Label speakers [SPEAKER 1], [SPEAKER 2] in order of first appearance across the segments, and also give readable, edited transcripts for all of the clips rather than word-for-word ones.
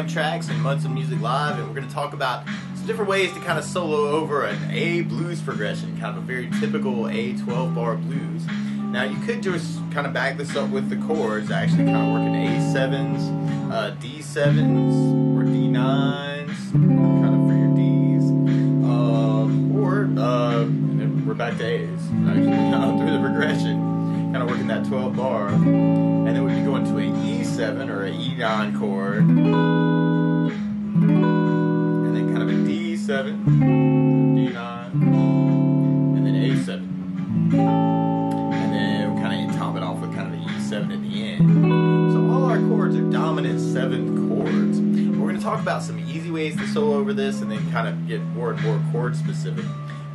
[SPEAKER 1] jam tracks and Munson Music Live, and we're going to talk about some different ways to kind of solo over an A blues progression, kind of a very typical A 12-bar blues. Now you could just kind of back this up with the chords, actually kind of working A7s, D7s, or D9s, kind of for your Ds, and then we're back to A's, actually kind of through the progression, kind of working that 12 bar, and then we'd be going to a E7 or a E9 chord, and then kind of a D7, D9, and then A7, and then we kind of top it off with kind of an E7 at the end. So all our chords are dominant 7th chords. We're going to talk about some easy ways to solo over this and then kind of get more and more chord specific.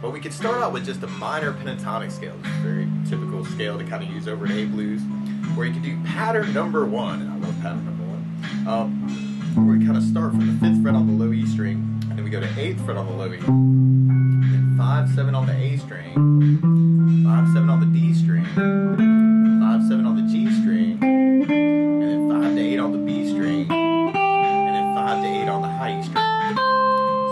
[SPEAKER 1] But we could start out with just a minor pentatonic scale, which is a very typical scale to kind of use over an A blues, where you can do pattern number 1, and I love pattern number 1, where we kind of start from the 5th fret on the low E string, and then we go to 8th fret on the low E, then 5-7 on the A string, 5-7 on the D string, 5-7 on the G string, and then 5-8 on the B string, and then 5-8 on the high E string.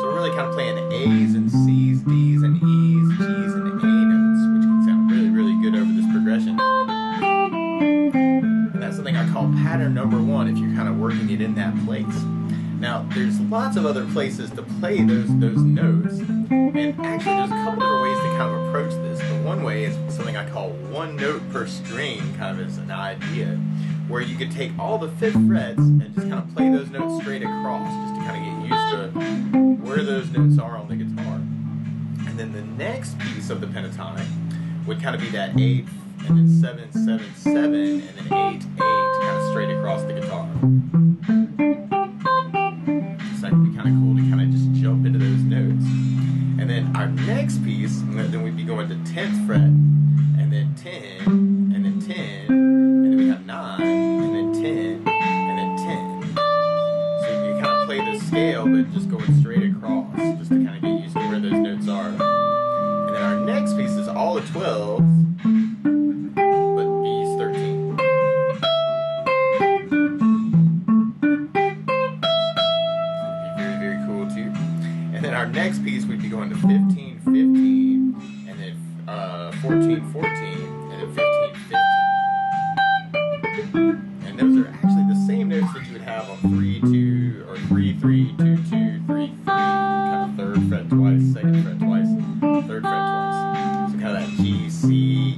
[SPEAKER 1] So we're really kind of playing A's and C's, D's and E's, G's and A notes, which can sound really, really good over this progression. And that's something I call pattern number 1 if you're kind of working it in that place. Now, there's lots of other places to play those notes, and actually there's a couple different ways to kind of approach this. But one way is something I call one note per string, kind of as an idea, where you could take all the 5th frets and just kind of play those notes straight across, just to kind of get used to where those notes are on the guitar. And then the next piece of the pentatonic would kind of be that 8th, and then 7, 7, 7, and then 8, 8, kind of straight across the guitar. So that would be kind of cool to kind of just jump into those notes. And then our next piece, then we'd be going to 10th fret, and then 10, and then 10, and then we have 9, and then 10, and then 10. So you kind of play the scale, but just going straight across, just to kind of get used to where those notes are. And then our next piece is all of 12s, but B's 13. Very, very cool too. And then our next piece, we'd be going to 15, 15, and then 14, 14, and then 15, 15. And those are actually the same notes that you would have on 3, 2, or 3, 3, 2, 2, 3, 3, kind of 3rd fret twice, 2nd fret twice, 3rd fret twice. So kind of that G, C,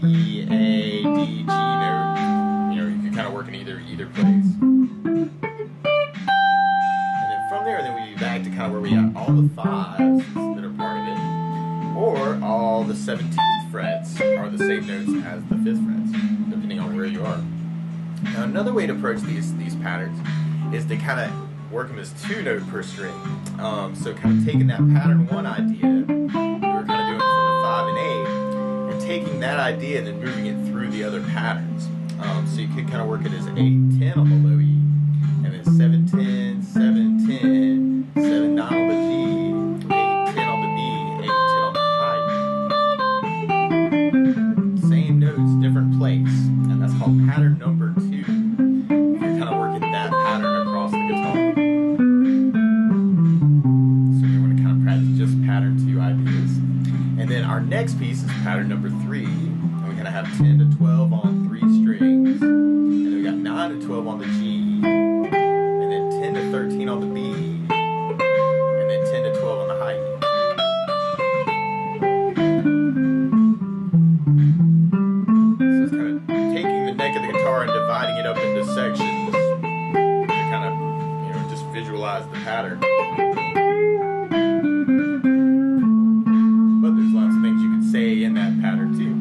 [SPEAKER 1] E, A, D, G note. You know, you can kind of work in either place. And then from there, then we be back to kind of where we got all the 5s that are part of it, or all the 17th frets are the same notes as the 5th frets, depending on where you are. Now, another way to approach these patterns is to kind of work them as 2 note per string. So kind of taking that pattern 1 idea, we were kind of doing it from the 5 and 8, and taking that idea and then moving it through the other patterns. So you could kind of work it as 8, 10 on the low E, and then 7, 10, 7, 10, 7, 9 on the G, 8, 10 on the B, 8, 10 on the high. Same notes, different place, and that's called pattern number 2. You're kind of working that pattern across the guitar. So you want to kind of practice just pattern 2 ideas. And then our next piece is pattern number 3, and we kind of have 10 to 12 on 3 strings, and then we got 9 to 12 on the G, and then 10 to 13 on the B, and then 10 to 12 on the high E. So it's kind of taking the neck of the guitar and dividing it up into sections to kind of, you know, just visualize the pattern. But there's lots of things you can say in that pattern too.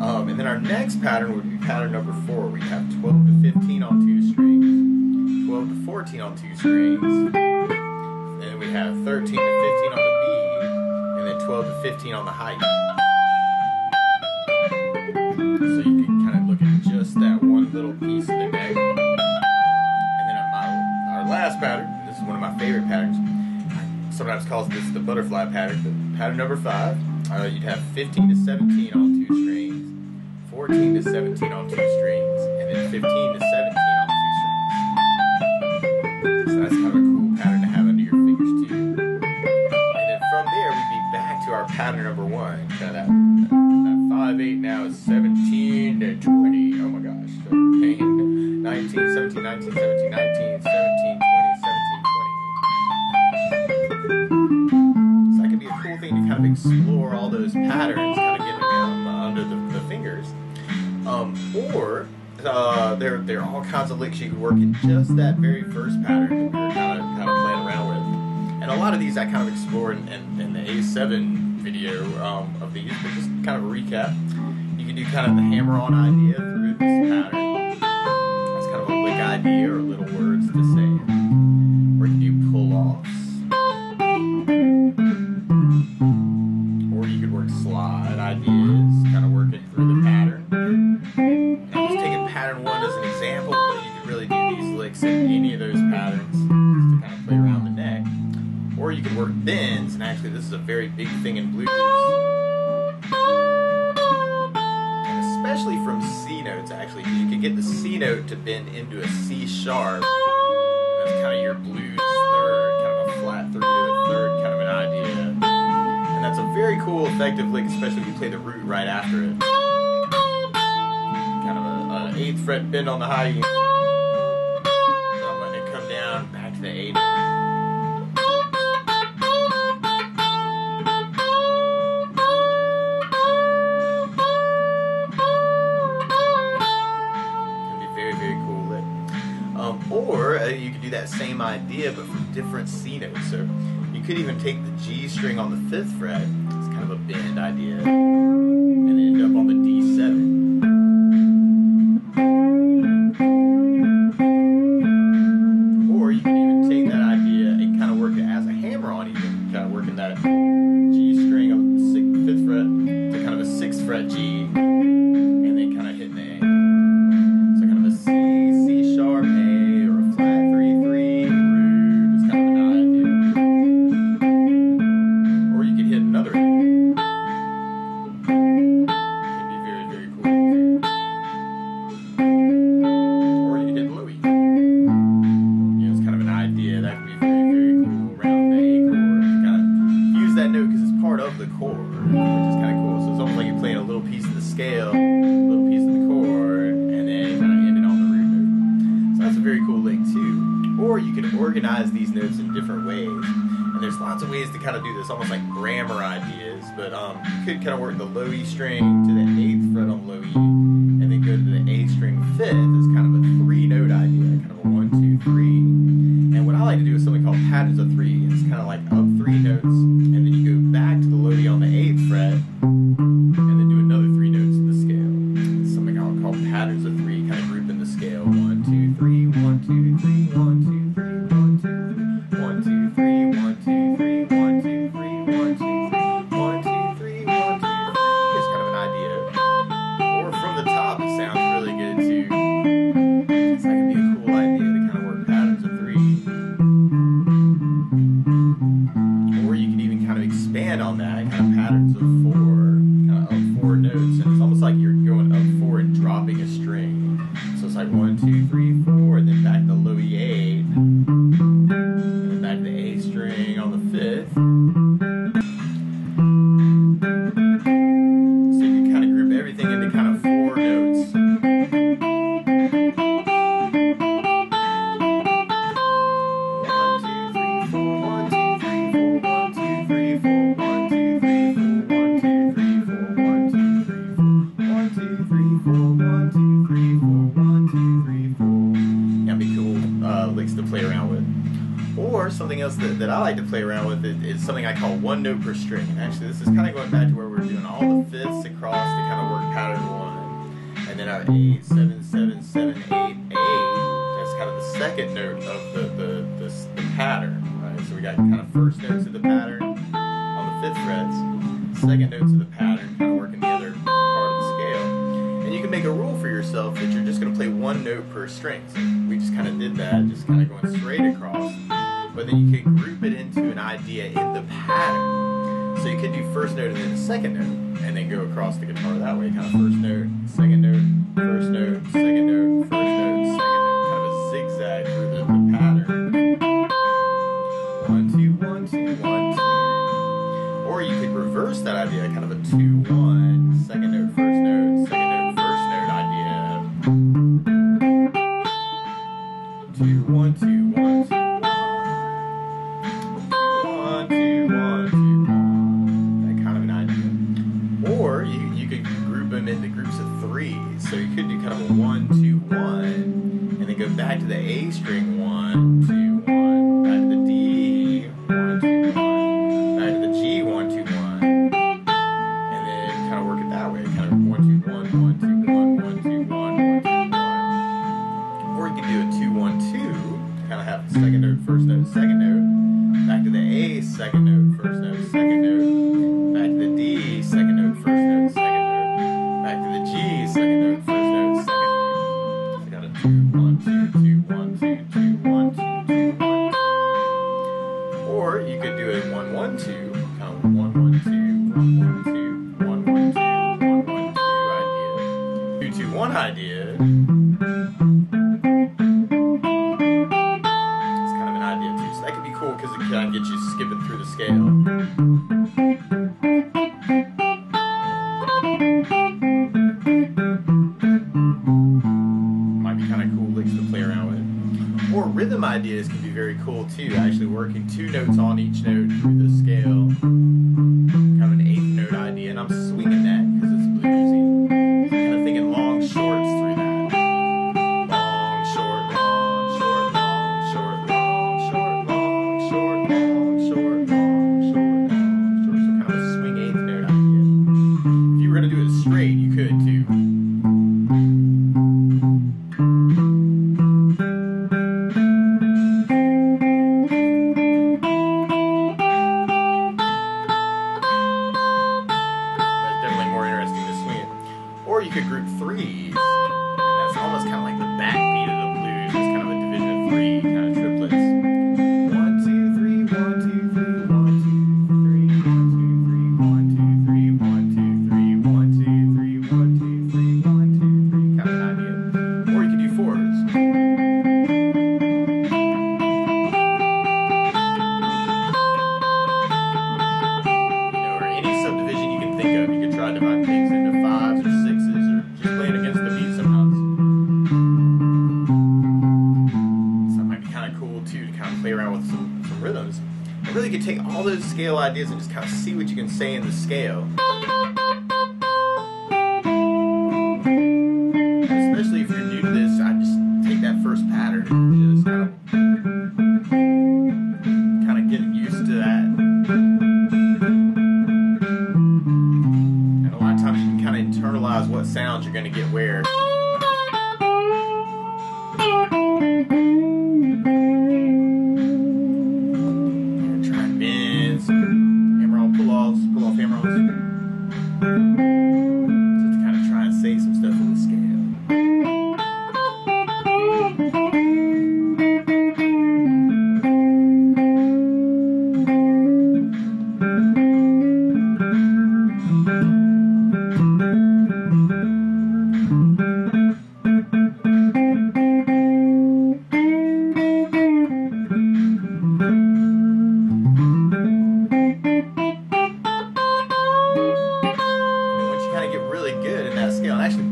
[SPEAKER 1] And then our next pattern would be pattern number 4. We have 12 to 15 on 2 strings, 12 to 14 on 2 strings, and then we have 13 to 15 on the B, and then 12 to 15 on the high E. So you can kind of look at just that one little piece of the neck. And then our last pattern, and this is one of my favorite patterns, sometimes calls this the butterfly pattern, but pattern number 5, you'd have 15 to 17 on 2 strings, 14 to 17 on 2 strings, and then 15 to 17 on 2 strings. So that's kind of a cool pattern. pattern number 1. Kind of that 5/8 now is 17 to 20. Oh my gosh. So 19, 17, 19, 17, 19, 17, 20, 17, 20. So that could be a cool thing to kind of explore all those patterns, kind of getting them under the fingers. Or there are all kinds of licks you could work in just that very first pattern that we were kind of playing around with. And a lot of these I kind of explored in the A7 video of these, but just kind of a recap. You can do kind of the hammer-on idea through this pattern. It's kind of a lick idea or little words to say. Or you can do pull-offs. Or you could work slide ideas, kind of working through the pattern. And I'm just taking pattern 1 as an example, but you could really do these licks in any of those patterns just to kind of play around the neck. Or you can work bends, and actually this is a very big thing in blues. And especially from C notes, actually. You can get the C note to bend into a C sharp. And that's kind of your blues third, kind of a flat 3 to a third kind of an idea. And that's a very cool, effective lick, especially if you play the root right after it. Kind of an 8th fret bend on the high E. So I'm letting it come down, back to the 8th. Or you could do that same idea but from different C notes. So you could even take the G string on the 5th fret, it's kind of a bend idea, and then end up on the D7. Or you can even take that idea and kind of work it as a hammer-on, even kind of working that G string on the 5th fret to kind of a 6th fret G, and then kind of hitting the A. So kind of a C, C sharp, A. Of the chord, which is kind of cool. So it's almost like you're playing a little piece of the scale, a little piece of the chord, and then kind of ending on the root note. So that's a very cool lick too. Or you can organize these notes in different ways. And there's lots of ways to kind of do this, almost like grammar ideas. But you could kind of work the low E string to the 8th fret on low E, and then go to the A string 5th as kind of a 3-note idea, kind of a 1, 2, 3. And what I like to do is something called patterns of 3. It's kind of like up 3 notes, and then you go back to the low E on the 8th fret, and then do another 3 notes in the scale. It's something I'll call patterns of 3, kind of grouping the scale. 1, 2, 3, 1, 2, 3, 1, 2, 3, 1, 2, 3, 1, 2, 3, 1, 2, 3, 1, 2, 3, 1, 2, 3, 1, 2, 3, 1, 2, 3. It's kind of an idea. Or from the top, it sounds really good too. So that could be a cool idea to kind of work patterns of 3. Or you can even kind of expand on that, kind of patterns of 4, kind of up 4 notes, and it's almost like you're going up 4 and dropping a string. So it's like 1, 2, 3, 4, and then back to low E8, and then back to the A string on the 5th. So you can kind of group everything into kind of 4 notes. To play around with. Or something else that I like to play around with is something I call 1 note per string. And actually this is kind of going back to where we're doing all the 5ths across to kind of work pattern 1. And then our 8, 7, 7, 7, 8, 8. That's kind of the second note of the pattern, right? So we got kind of first notes of the pattern on the 5th frets, second notes of the pattern kind of working the other part of the scale. And you can make a rule for yourself that you're just going to play 1 note per string. So we just kind of did that, just kind of going straight across. But then you could group it into an idea in the pattern. So you could do first note and then the second note, and then go across the guitar that way. Kind of first note, second note, first note, second note, first note, second note. Kind of a zigzag through the pattern. 1, 2, 1, 2, 1, 2. Or you could reverse that you could group them into groups of threes. So you could do kind of a 1, 2, 1, and then go back to the A string 1, 2, 1, back to the D 1, 2, 1, back to the G 1, 2, 1, and then kind of work it that way. Kind of 1, 2, 1, 1, 2, 1, 1, 2, 1, 1, 2, 1. Or you could do a 2, 1, 2. Kind of have second note, first note, second note. Back to the A, second note, first note, second note. Back to the D, second note, first note, second note. Back to the G, second note, first note, second note. So you got a 2, 1, 2, 2, 1, 2, 2, 1, 2, 2, 1, 2. Or you could do a 1, 1, 2, kind of 1, 1, 2, 1, 1, 2, 1, 1, 2, 1, 1, 2 idea. 2, 2, 1 idea. Because it kind of gets you skipping through the scale. Might be kind of cool licks to play around with. Or rhythm ideas can be very cool too, actually working 2 notes on each note through the scale. Kind of an 8th note idea, and I'm swinging that because it's bluesy. So kind of thinking long shorts through that. Or you could group threes, and that's almost kind of like the backbeat of the blues. It's kind of a division of 3, kind of triplets. 1, 2, 3, 1, 2, 3, 1, 2, 3, 1, 2, 3, 1, 2, 3, 1, 2, 3, 1, 2, 3, 1, 2, 3, kind of an idea. Or you could do 4s. You know, or any subdivision you can think of, you could try to divide things into 5s or 6s. Playing against the beat sometimes. So it might be kind of cool too to kind of play around with some rhythms. And really you could take all those scale ideas and just kind of see what you can say in the scale. And especially if you're new to this, I just take that first pattern and just kind of get used to that. And a lot of times you can kind of internalize what sounds you're going to get where. Try and bends, hammer-on pull-offs, pull-off hammer-ons. Just to kind of try and say some stuff in the scale.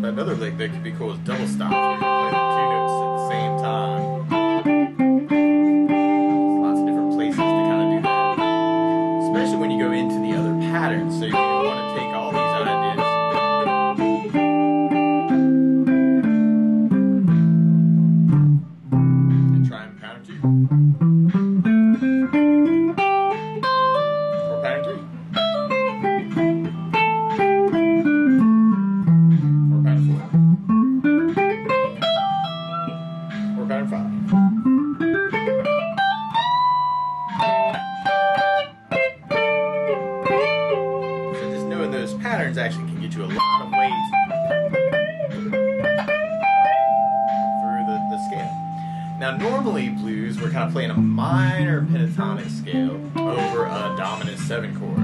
[SPEAKER 1] Another lick that could be cool is double stops, where you play the 2 notes at the same time. There's lots of different places to kind of do that, especially when you go into the other patterns. So you want to take all these ideas and try and pattern 2 or pattern 3. Patterns actually can get you a lot of ways through the scale. Now normally blues, we're kind of playing a minor pentatonic scale over a dominant 7 chord.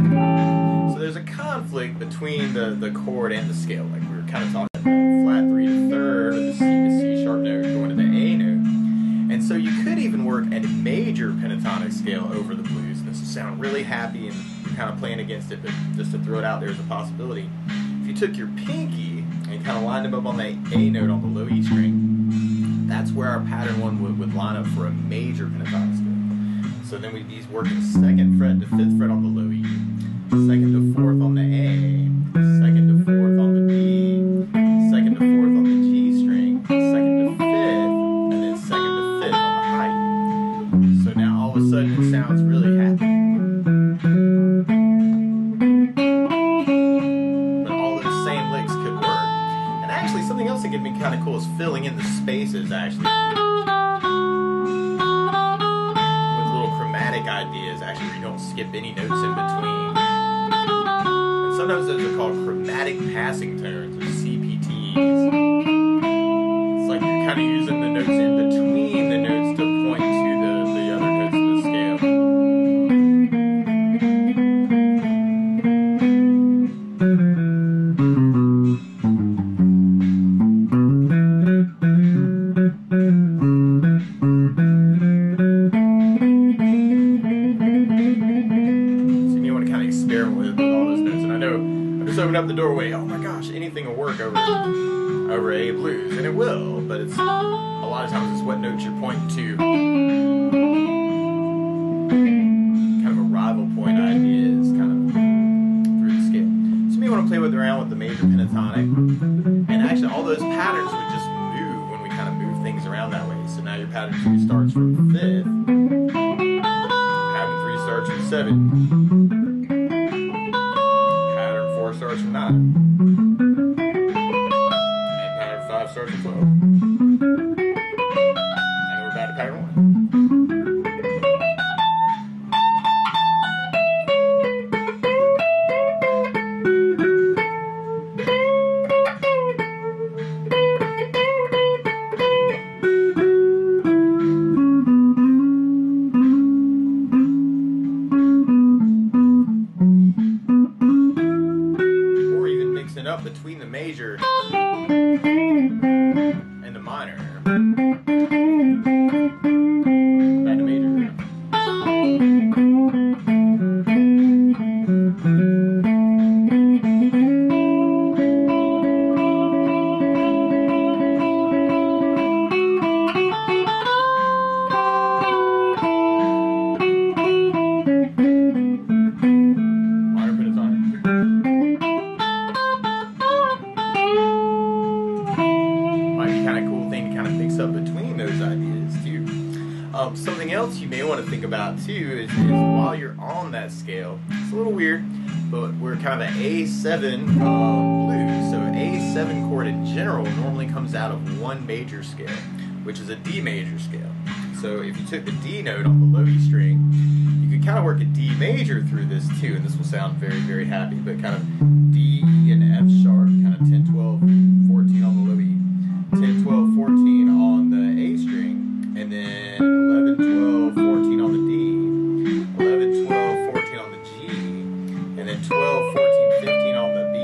[SPEAKER 1] So there's a conflict between the chord and the scale. Like we were kind of talking about flat 3 to 3rd, or the C to C sharp note going to the A note. And so you could even work a major pentatonic scale over the blues. This will sound really happy and you're kind of playing against it, but just to throw it out there as a possibility. If you took your pinky and kind of lined them up on the A note on the low E string, that's where our pattern 1 would line up for a major pentatonic scale. So then we'd be working 2nd fret to 5th fret on the low E, 2nd to 4th on the A, 2nd to 4th on something else that could be kind of cool is filling in the spaces, actually. With little chromatic ideas, actually, where you don't skip any notes in between. And sometimes those are called chromatic passing tones, or CPTs. It's like you're kind of using the notes in between the notes to point to the other notes of the scale. Open up the doorway. Oh my gosh, anything will work over A blues, and it will. But it's a lot of times it's what notes you're pointing to. Kind of a rival point idea is kind of through the scale. So you may want to play around with the major pentatonic, and actually all those patterns would just move when we kind of move things around that way. So now your pattern 2 starts from 5th, pattern 3 starts from 7. Starts from 9. And pattern 5 starts from 12. And we're back to pattern 1. Up between the major and the minor. Back to major. Up between those ideas too. Something else you may want to think about too is while you're on that scale, it's a little weird, but we're kind of an A7 blues. So A7 chord in general normally comes out of one major scale, which is a D major scale. So if you took the D note on the low E string, you could kind of work a D major through this too, and this will sound very, very happy, but kind of D, E, and F sharp, kind of 10, 12, 14 on the low E, 10, 12, 14 on the A string, and then 11, 12, 14 on the D, 11, 12, 14 on the G, and then 12, 14, 15 on the B,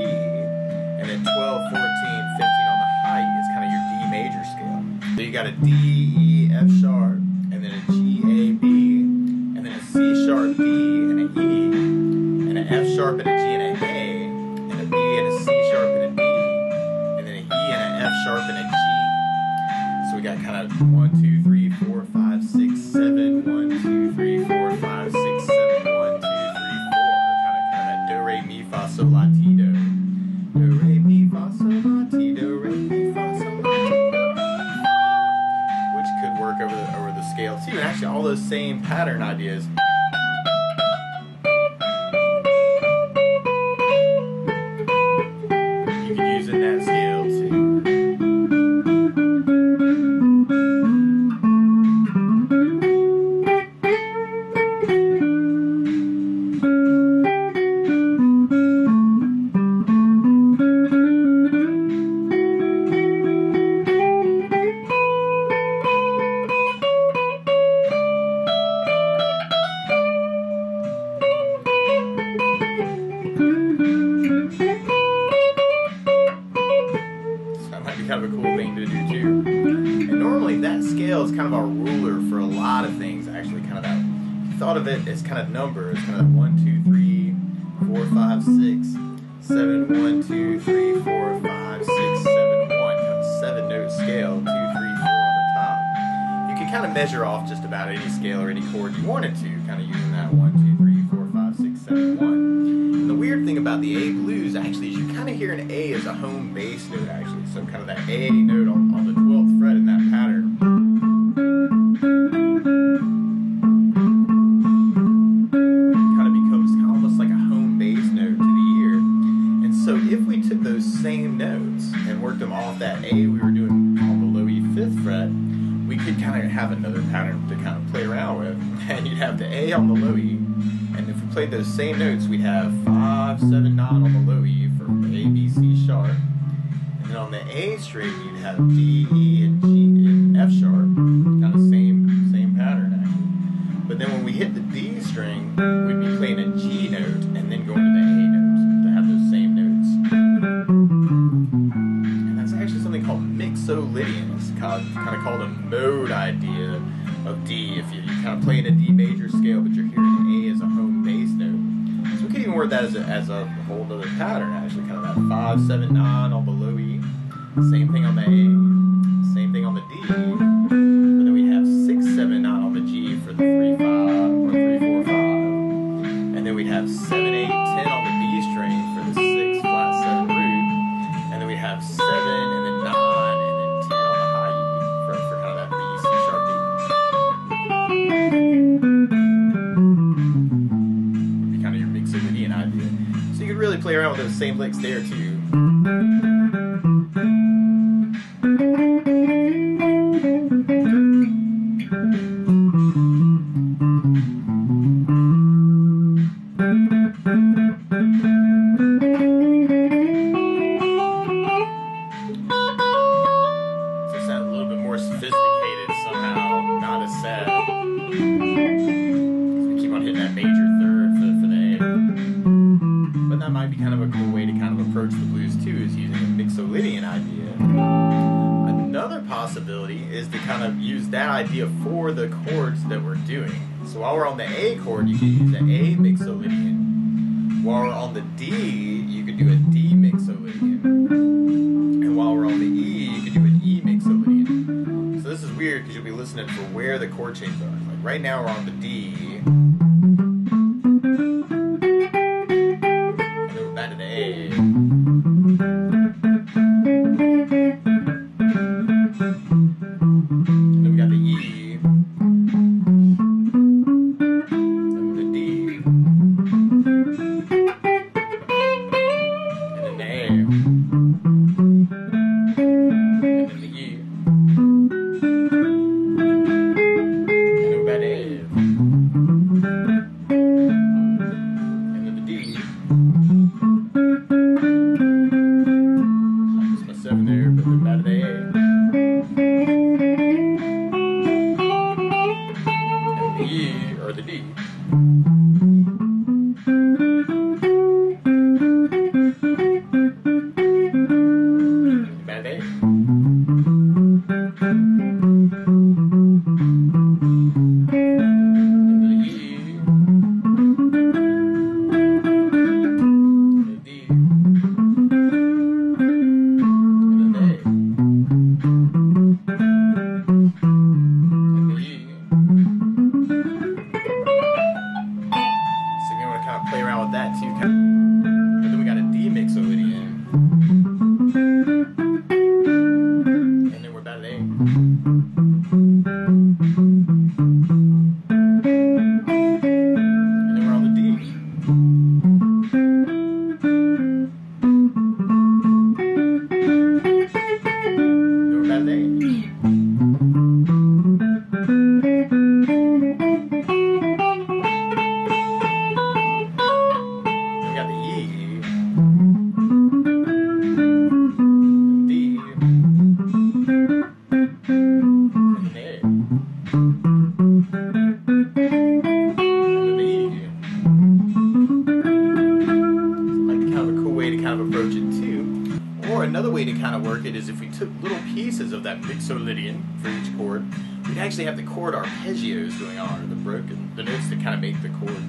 [SPEAKER 1] and then 12, 14, 15 on the high E is kind of your D major scale. So you got a D, E, F sharp, and then a G, A, B, and then a C sharp, D, and an E, and an F sharp, and a G, and a A, and a B, and a C sharp, and a D, and then an E, and an F sharp, and a G. So we got kind of 1, 2, 3, 4, 5, 6, 7, 1, 2, 3, 4, 5, 6, 7, 1, 2, 3, 4. Kind of that do, re, mi, fa, sol, la, ti, do. Do, re, mi, fa, sol, la, ti, do, re, mi, fa, sol, la, ti, do. Which could work over the scale too. And actually all those same pattern ideas you can use in that scale too. Kind of a cool thing to do too. And normally that scale is kind of our ruler for a lot of things. Actually, kind of that. Thought of it as kind of numbers, kind of 1, 2, 3, 4, 5, 6, 7, 1, 2, 3, 4, 5, 6, 7, 1. Kind of 7-note scale, 2, 3, 4 on the top. You can kind of measure off just about any scale or any chord you wanted to, kind of using that 1, 2, 3, 4, 5, 6, 7, 1. And the weird thing about the A blues actually is you kind of hear an A as a home bass note actually. So kind of that A note on the 12th fret in that pattern. Kind of becomes almost like a home bass note to the ear. And so if we took those same same notes and worked them off that A we were doing on the low E 5th fret, we could kind of have another pattern to kind of play around with. And you'd have the A on the low E, and if we played those same notes, we'd have 5, 7, 9 on the low E for A, B, C sharp. And then on the A string, you'd have D, E, and G, and F sharp. Kind of same pattern, actually. But then when we hit the D string, we'd be playing a G note, and then going to the A note to have those same notes. And that's actually something called Mixolydian. It's kind of called a mode idea of D. If you're kind of playing a D major scale, but you're hearing A as a home bass note. So we could even word that as a whole other pattern, actually, kind of that 5, 7, 9 on the low E, same thing on the A, same thing on the D, but then we have 6, 7, 9 on the G for the 3, 5, or 3, 4, 5, and then we'd have 7, 8, 10 on the B string for the 6, flat 7 root, and then we'd have 7, and then 9, and then 10 on the high E for kind of that B, C sharp D. Would be kind of your Mixolydian idea. So you could really play around with those same licks there too. Idea for the chords that we're doing. So while we're on the A chord, you could use an A Mixolydian. While we're on the D, you could do a D Mixolydian. And while we're on the E, you could do an E Mixolydian. So this is weird because you'll be listening for where the chord changes are. Like right now we're on the D. And then we're back to the A. Mixolydian for each chord, we'd actually have the chord arpeggios going on, or the notes that kind of make the chord.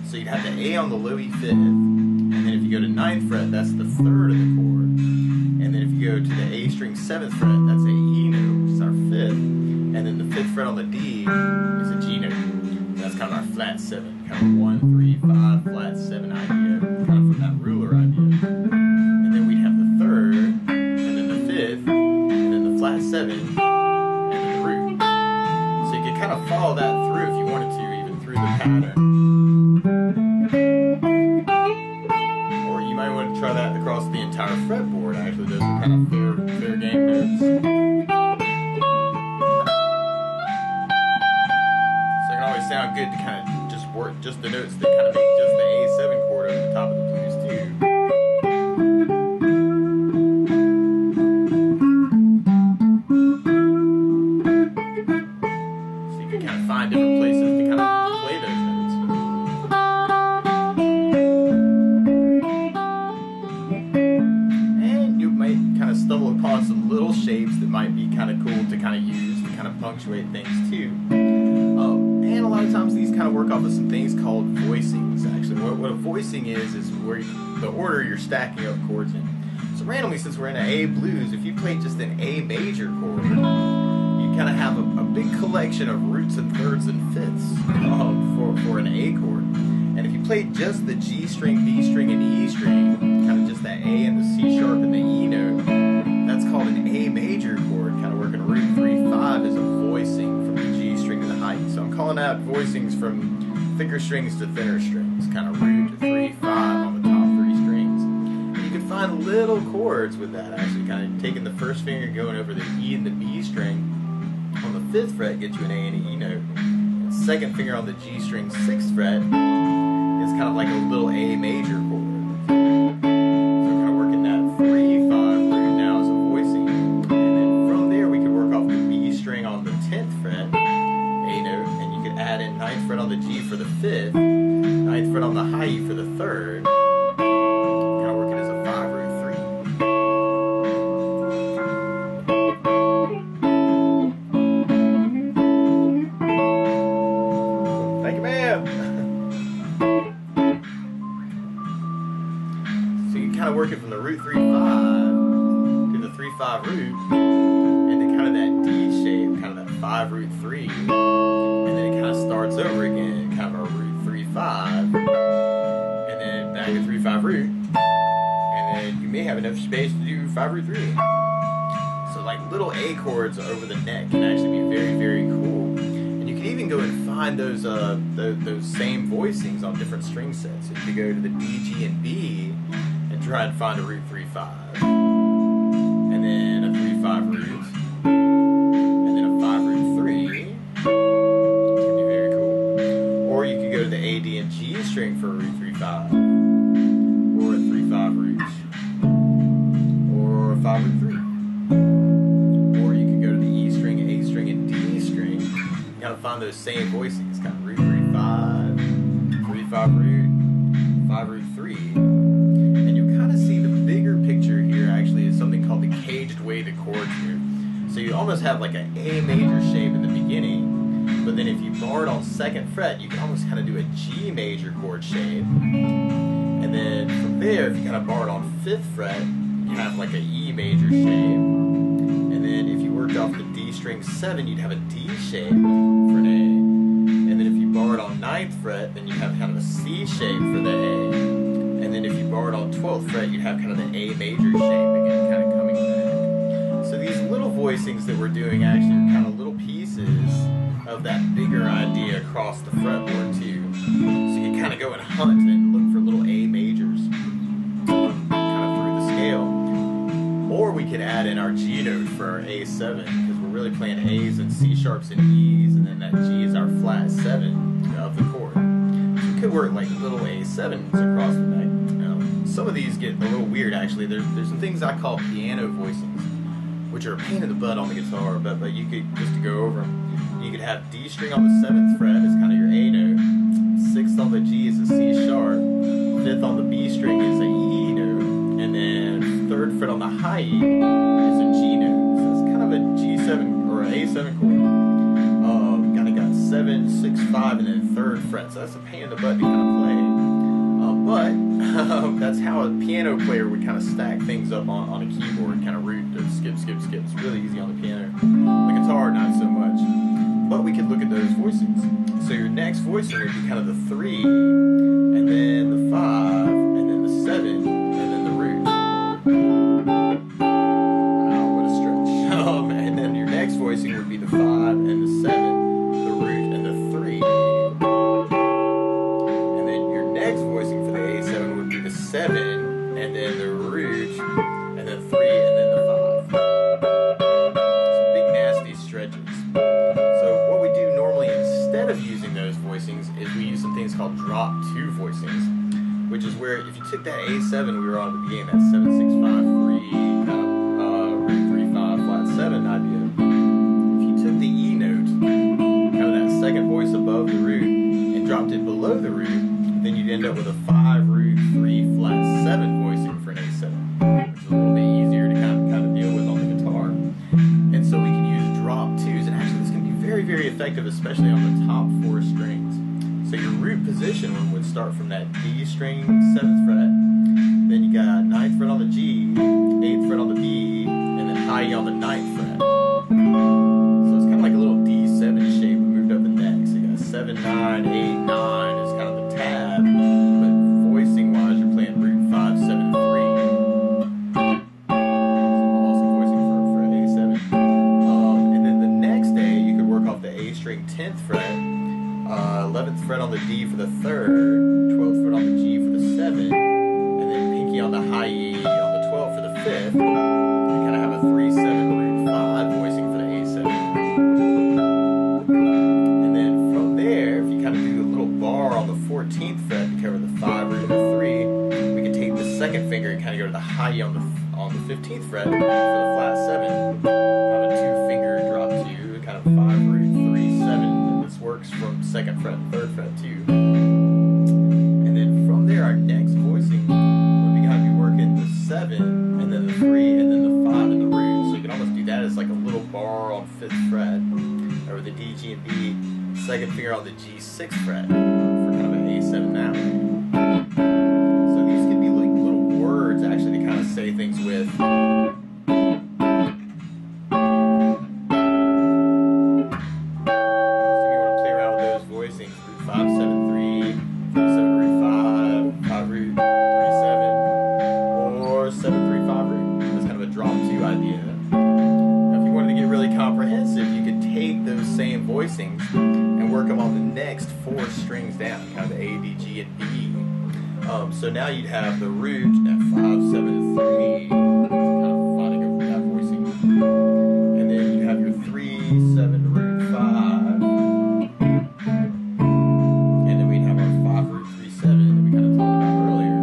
[SPEAKER 1] So you'd have the A on the low E 5th, and then if you go to 9th fret, that's the 3rd of the chord, and then if you go to the A string 7th fret, that's a E note, which is our 5th, and then the 5th fret on the D is a G note. And that's kind of our flat 7, kind of 1, 3, 5, flat 7 idea, kind of from that ruler idea. And then we'd have the 3rd, and then the 5th, flat 7, and then the root. So you could kind of follow that through if you wanted to, even through the pattern. Or you might want to try that across the entire fretboard. Actually, those some kind of fair game notes. So it can always sound good to kind of just work just the notes that kind of make just the A7 chord over the top of the blues too. So you can kind of find different places to kind of play those notes. Stumble upon some little shapes that might be kind of cool to kind of use to kind of punctuate things too. And a lot of times these kind of work off of some things called voicings. Actually, what a voicing is where the order you're stacking up chords in. So randomly, since we're in an A blues, if you play just an A major chord, you kind of have a big collection of roots and thirds and fifths for an A chord. And if you play just the G string, B string, and E string, kind of just that A and the C sharp and the E note, that's called an A major chord, kind of working root 3-5 as a voicing from the G string to the height. So I'm calling out voicings from thicker strings to thinner strings, kind of root to 3-5 on the top 3 strings. And you can find little chords with that, actually, kind of taking the first finger and going over the E and the B string. On the 5th fret, get you an A and an E note. And second finger on the G string, 6th fret, is kind of like a little A major chord. So kind of working that 3-5 root now as a voicing. And then from there we could work off the B string on the 10th fret, A note, and you could add in 9th fret on the G for the 5th, 9th fret on the high E for the 3rd, kind of working as a 5 root 3. Thank you, ma'am. Kind of working from the root 3-5 to the 3-5 root into kind of that D shape, kind of that 5 root 3, and then it kind of starts over again, kind of a root 3-5, and then back to 3-5 root, and then you may have enough space to do 5 root 3. So like little A chords over the neck can actually be very, very cool. And you can even go and find those same voicings on different string sets. So you could go to the D, G, and B, try and find a root 3-5, and then a 3-5 root, and then a 5 root 3. It's gonna be very cool. Or you could go to the A, D, and G string for a root 3-5, or a 3-5 root, or a 5 root 3. Or you could go to the E string, A string, and D string. You kind of find those same voicings, kind of root 3-5, 3-5 root, 5 root 3. Picture here actually is something called the caged way the chords move. So you almost have like an A major shape in the beginning, but then if you barred on 2nd fret, you can almost kind of do a G major chord shape. And then from there, if you kind of barred on 5th fret, you have like an E major shape. And then if you worked off the D string 7, you'd have a D shape for an A. And then if you barred on 9th fret, then you have kind of a C shape for the A. And then if you barred on 12th fret, you'd have kind of the A major shape again, kind of coming back. So these little voicings that we're doing actually are kind of little pieces of that bigger idea across the fretboard too. So you can kind of go and hunt and look for little A majors kind of through the scale. Or we could add in our G note for our A7, because we're really playing A's and C sharps and E's, and then that G is our flat 7 of the chord. So we could work like little A7s across the neck. Some of these get a little weird actually. There's some things I call piano voicings, which are a pain in the butt on the guitar, but you could, just to go over them, you could have D string on the 7th fret as kind of your A note, 6th on the G is a C sharp, 5th on the B string is a E note, and then 3rd fret on the high E is a G note. So it's kind of a G7 or an A7 chord. Kind of got 7, 6, 5, and then 3rd fret. So that's a pain in the butt to kind of play. But that's how a piano player would kind of stack things up on a keyboard, kind of root to skip, skip, skip. It's really easy on the piano. The guitar, not so much. But we could look at those voicings. So your next voicing would be kind of the 3, and then the 5, and then the 7, and then the root. Wow, what a stretch. And then your next voicing would be the 5, and the 7, the root, and the 3. And then your next voicing for the A7 would be the 7, and then the root, and then 3, and then called drop 2 voicings, which is where if you took that A7 we were on at the beginning, that 7 6 5 3 kind of root 3 5 flat 7 idea. If you took the E note, kind of that second voice above the root, and dropped it below the root, then you'd end up with a 5 root 3 flat 7 voicing for an A7, which is a little bit easier to kind of deal with on the guitar. And so we can use drop 2s, and actually this can be very, very effective, especially on the top 4 strings. So your root position one would start from that D string 7th fret, then you got 9th fret on the G, 8th fret on the B, and then high E on the 9th fret. So it's kind of like a little D7 shape moved up the neck. So you got 7 9 8 9 is kind of the tab, but voicing wise you're playing root 5 7 3. Awesome voicing for A7. And then the next day you could work off the A string 10th fret, 11th fret on the D for the 3rd, 12th fret on the G for the 7th, and then pinky on the high E on the 12th for the 5th. You kind of have a 3 7 root 5 voicing for the A7. And then from there, if you kind of do a little bar on the 14th fret to cover the 5 root of the 3, we can take the second finger and kind of go to the high E on the 15th fret for the flat 7. Kind of a 2-finger drop 2, kind of 5 root 3 7. This works from 2nd fret and 3rd fret too. And then from there, our next voicing would be going to be working the 7, and then the 3, and then the 5 in the root. So you can almost do that as like a little bar on 5th fret over the D, G, and B. 2nd finger on the G 6th fret for kind of an A7 that way. So these could be like little words actually to kind of say things with. Voicings and work them on the next 4 strings down, kind of the A, D, G, and B. So now you'd have the root at 5 7 3, kind of phonic of that voicing, and then you have your 3 7 root 5, and then we'd have our 5 root 3 7 that we kind of talked about earlier,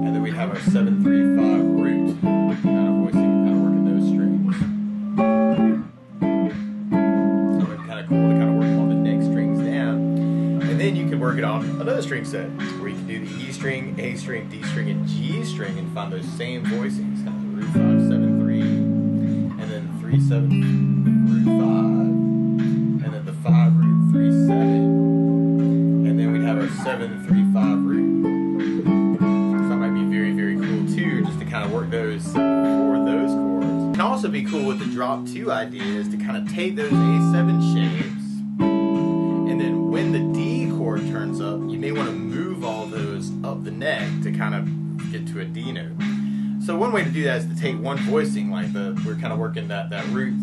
[SPEAKER 1] and then we'd have our 7 3 5 root kind of voicing, kind of working those strings. Then you can work it on another string set where you can do the E string, A string, D string, and G string and find those same voicings. Kind of the root 5 7 3, and then 3 7 root 5, and then the 5 root 3 7, and then we'd have our 7 3 5 root. So that might be very, very cool too, just to kind of work those for those chords. It can also be cool with the drop 2 ideas to kind of take those A7 shapes, and then when the D chord turns up, you may want to move all those up the neck to kind of get to a D note. So one way to do that is to take one voicing, like we're kind of working that root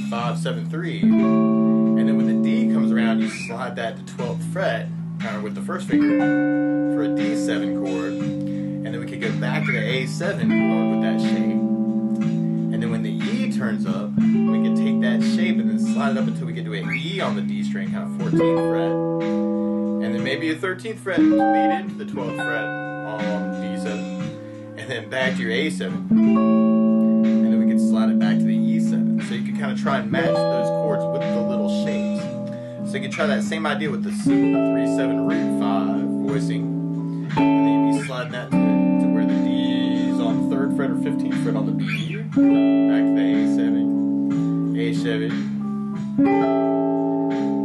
[SPEAKER 1] 5 7 3, and then when the D comes around, you slide that to 12th fret, kind of with the first finger for a D7 chord, and then we could go back to the A7 chord with that shape. And then when the E turns up, we can take that shape and then slide it up until we get to an E on the D string, kind of 14th fret, and then maybe a 13th fret to lead into the 12th fret on D7, and then back to your A7, and then we can slide it back to the E7. So you can kind of try and match those chords with the little shapes. So you can try that same idea with the 3 7 root 5 voicing, and then you'd be sliding that to where the D is on the 3rd fret or 15th fret on the B, back to the A7,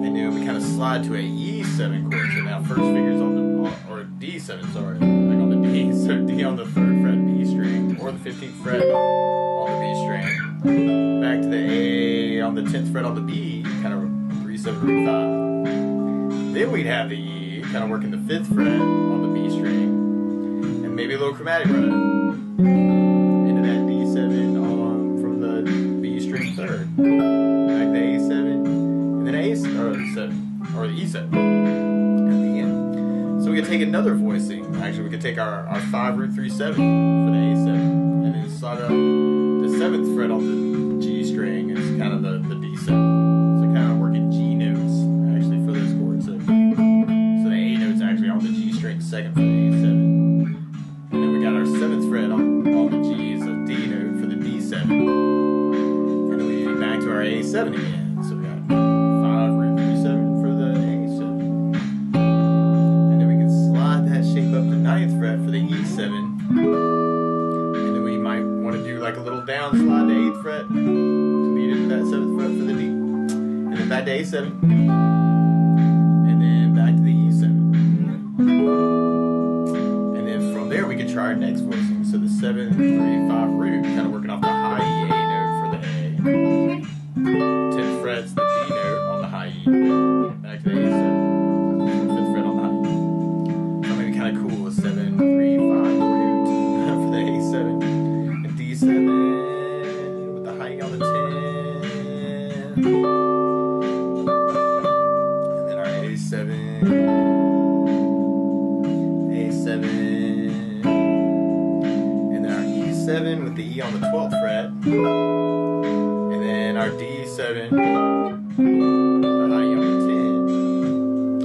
[SPEAKER 1] and then we kind of slide to a E7 chord. So now first finger's on the, or D7, sorry, like on the D. So D on the 3rd fret B string, or the 15th fret on the B string, back to the A on the 10th fret on the B, kind of 3 7 root 5. Then we'd have the E kind of working the 5th fret on the B string, and maybe a little chromatic run into that D7 on from the B string 3rd, back to A7, and then A7 or the 7 or the E7 at the end. So we could take another voicing. Actually, we could take our 5 root 3 7 for the A7, and then slide up the 7th fret on the G string as kind of the D7. So kind of working G notes actually for those chords. So the A notes actually A7 again. So we got 5 root 3 7 for the A7. And then we can slide that shape up to 9th fret for the E7. And then we might want to do like a little down slide to 8th fret to lead into that 7th fret for the D. And then back to A7. And then back to the E7. And then from there we can try our next voicing. So the 7, 3, 5 root, kind of working off the high E A note for the A. 10th fret's the D note on the high E. Back to the A7. 5th fret on the high E. So maybe kind of cool with 7, 3, 5 root for the A7. And D7 with the high E on the 10. And then our A7. A7. And then our E7 with the E on the 12th fret. And then our D7, the high E on the 10,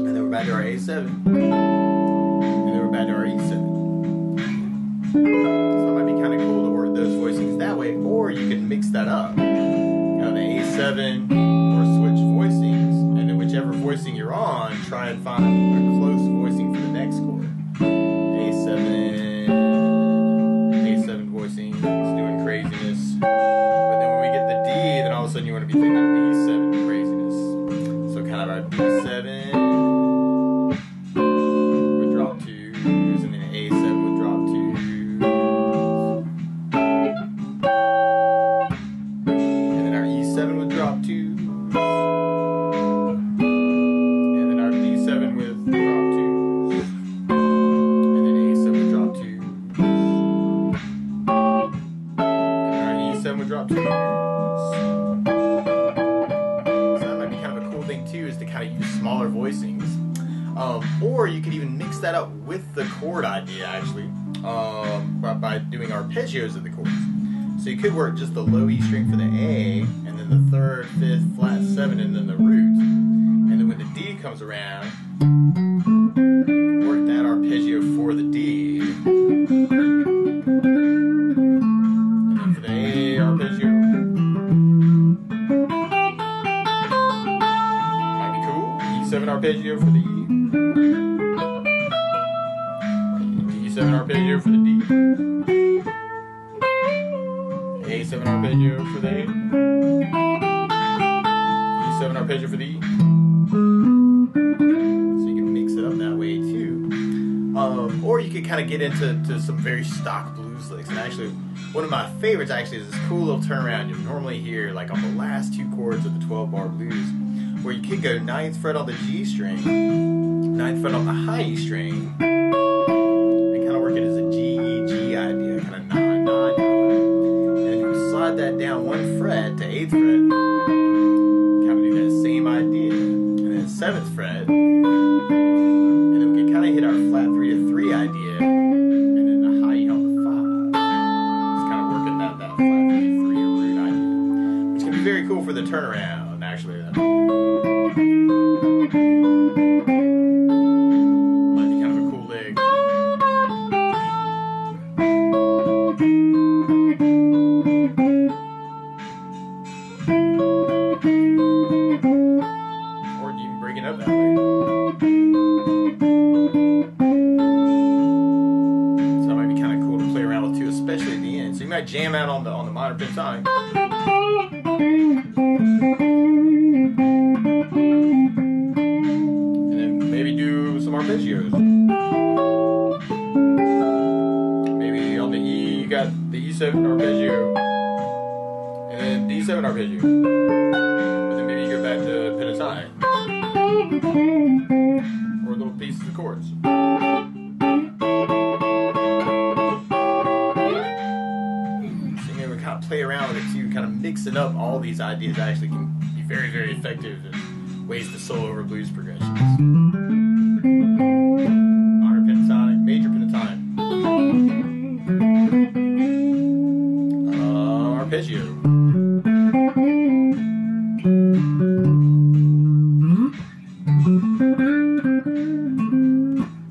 [SPEAKER 1] and then we're back to our A7, and then we're back to our E7. So it might be kind of cool to work those voicings that way, or you can mix that up. You know, the A7 or switch voicings, and then whichever voicing you're on, try and find a close voicing for the next chord. A7 voicing is doing craziness. Then all of a sudden you want to be thinking D7 craziness. So kind of our D7 would drop 2s, and then A7 would drop 2s. And then our E7 would drop 2s. And then our D7 would drop 2s. And then A7 would drop 2s. And then our E7 would drop 2s. Too is to kind of use smaller voicings, or you could even mix that up with the chord idea actually, by doing arpeggios of the chords. So you could work just the low E string for the A, and then the 3rd, 5th, flat 7, and then the root, and then when the D comes around, work that arpeggio for the D, and then for the A arpeggio. Arpeggio for the E, D7 arpeggio for the D, A7 arpeggio for the A, E7 arpeggio for the E. So you can mix it up that way too. Or you could kind of get into some very stock blues licks. And actually, one of my favorites actually is this cool little turnaround you normally hear like on the last 2 chords of the 12-bar blues, where you could go 9th fret on the G string, 9th fret on the high E string, and kind of work it as a G, E, G idea, kind of 9, 9, 9. And then you slide that down 1 fret to 8th fret, kind of do that same idea. And then 7th fret, and then we can kind of hit our flat 3 to 3 idea, and then the high E on the 5. Just kind of working that flat 3 to 3 root idea, which can be very cool for the turnaround, actually. Might be kind of a cool lick. Or you can break it up that way. So that might be kind of cool to play around with too, especially at the end. So you might jam out on the minor pentatonic. Arpeggios. Maybe on the E you got the E7 arpeggio, and then D7 arpeggio, but then maybe you go back to pentatonic, or little pieces of chords. So maybe we kind of play around with it too, kind of mixing up all these ideas actually can be very, very effective in ways to solo over blues progressions. Minor pentatonic, major pentatonic, arpeggio,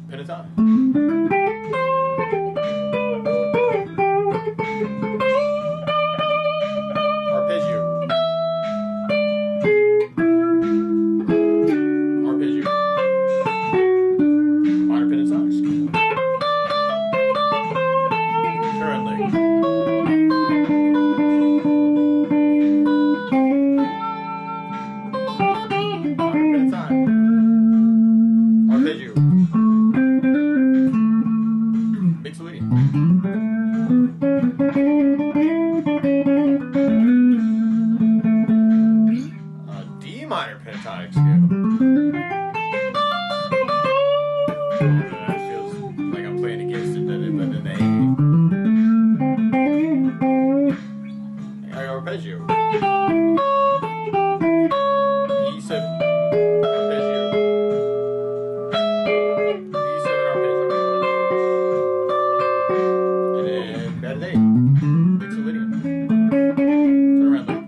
[SPEAKER 1] pentatonic, arpeggio, D minor pentatonic scale. That feels like I'm playing against it, but then they arpeggio. E7 arpeggio. E7 arpeggio. And then bad day. Mixolydian. Turn around there.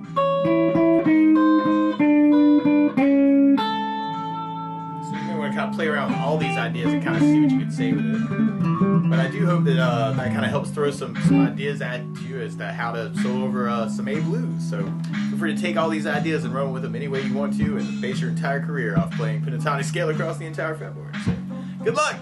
[SPEAKER 1] So you may want to kind of play around with all these ideas and kind of see what you can say with it. But I do hope that that kind of helps throw some ideas at you as to how to solo over some A blues. So feel free to take all these ideas and run with them any way you want to and base your entire career off playing pentatonic scale across the entire fretboard. So good luck!